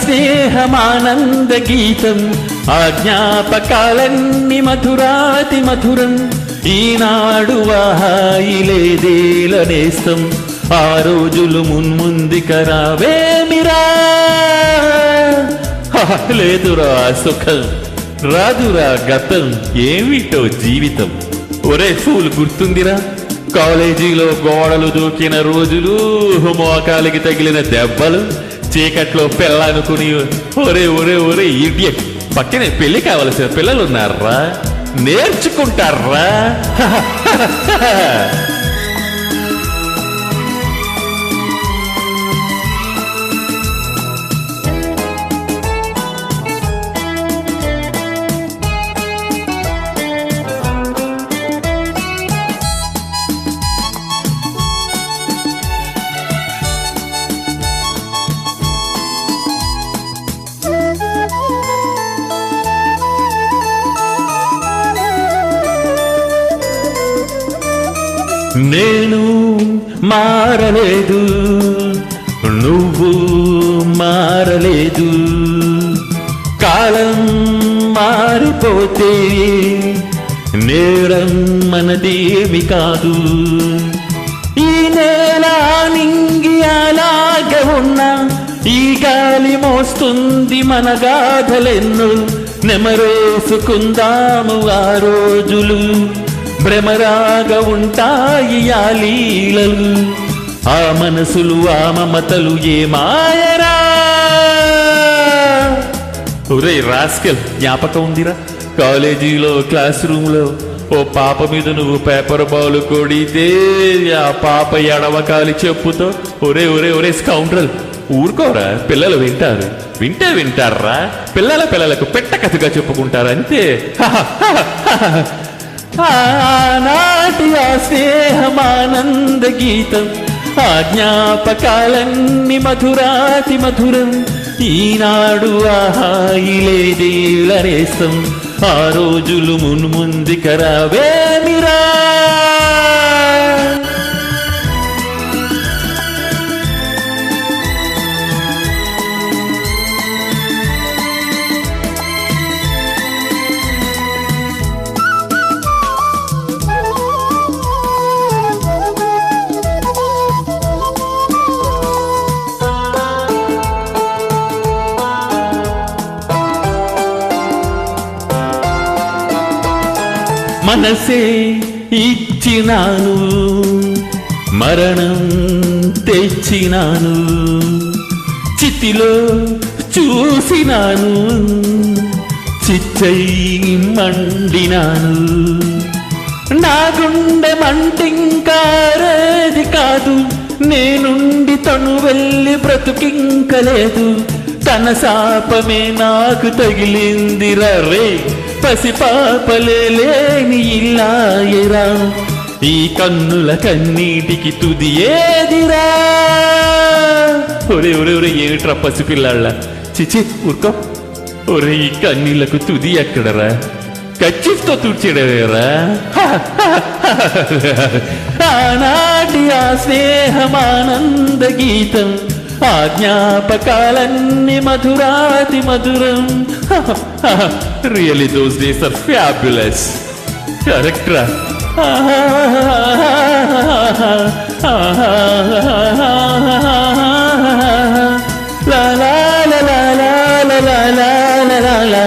స్నేహమానంద గీతం, ఆ జ్ఞాపకాలన్నీ మధురాతి మధురం. ఈనాడు వాహాయిలేదేల నేస్తం, ఆ రోజులు మున్ముందుకరావేమిరా. లేదురా సుఖం, రాదురా గతం, ఏమిటో జీవితం. ఒరే ఫూల్ గుర్తుందిరా, కాలేజీలో గోడలు దూకిన రోజులు, మోకాలికి తగిలిన దెబ్బలు, చీకట్లో పెళ్ళానుకుని ఒరే ఒరే ఒరే ఇడియట్, పక్కనే పెళ్లి కావలసిన పిల్లలున్నారా, నేర్చుకుంటారా. నేను మారలేదు, నువ్వు మారలేదు, కాలం మారిపోతే నేరం మనదేమి కాదు. ఈ నేల నింగి అలాగే ఉన్నా, ఈ గాలి మోస్తుంది మన గాథలెన్నో. నెమరేసుకుందాము ఆ రోజులు, భ్రమరాగా ఉంటాయి ఆ లీలలు, ఆ మనసులు ఆ మమతలు ఏ మాయరా. ఒరే రాస్కెల్, జ్ఞాపకం ఉందిరా, కాలేజీలో క్లాస్ రూమ్ లో ఓ పాప మీద నువ్వు పేపర్ బాల్ కొడితే ఆ పాప ఎడవకాలి చెప్పుతో ఒరే ఒరే ఒరే స్కౌండ్రల్, ఊరుకోరా, పిల్లలు వింటారు, వింటే వింటారా, పిల్లలకు పెట్ట కథగా చెప్పుకుంటారు అంతే. ఆనాటి ఆ స్నేహమానంద గీతం, ఆ జ్ఞాపకాలన్నీ మధురాతి మధురం. ఈనాడు ఆహాయిలేదేల నేస్తం, ఆ రోజులు మున్ముందుకరావేమిరా. మనసే ఇచ్చినాను, మరణం తెచ్చినాను, చితిలో చూసినాను, చిచ్చై మండినాను. నా గుండె మంటింకారేది కాదు, నేనుండి తను వెళ్ళి బ్రతుకింకలేదు. తన శాపమే నాకు తగిలిందిరా రే, పసిపాపలే లేని ఇల్లాయరా. ఈ కన్నుల కన్నీటికి తుది ఏదిరా. ఒరే ఒరే ఒరే ఏమిట్రా పసిపిల్లాళ్ళ, చిచి ఊరుకో. ఒరే ఈ కన్నీళ్లకు తుది ఎక్కడరా, కచ్చితో తుడిచేడవేరా. ఆనాటి ఆ స్నేహమానంద గీతం, ఆ జ్ఞాపకాలన్నీ మధురాతి మధురం. Really those days are fabulous. Correct ra. La la la la la la la la la la la.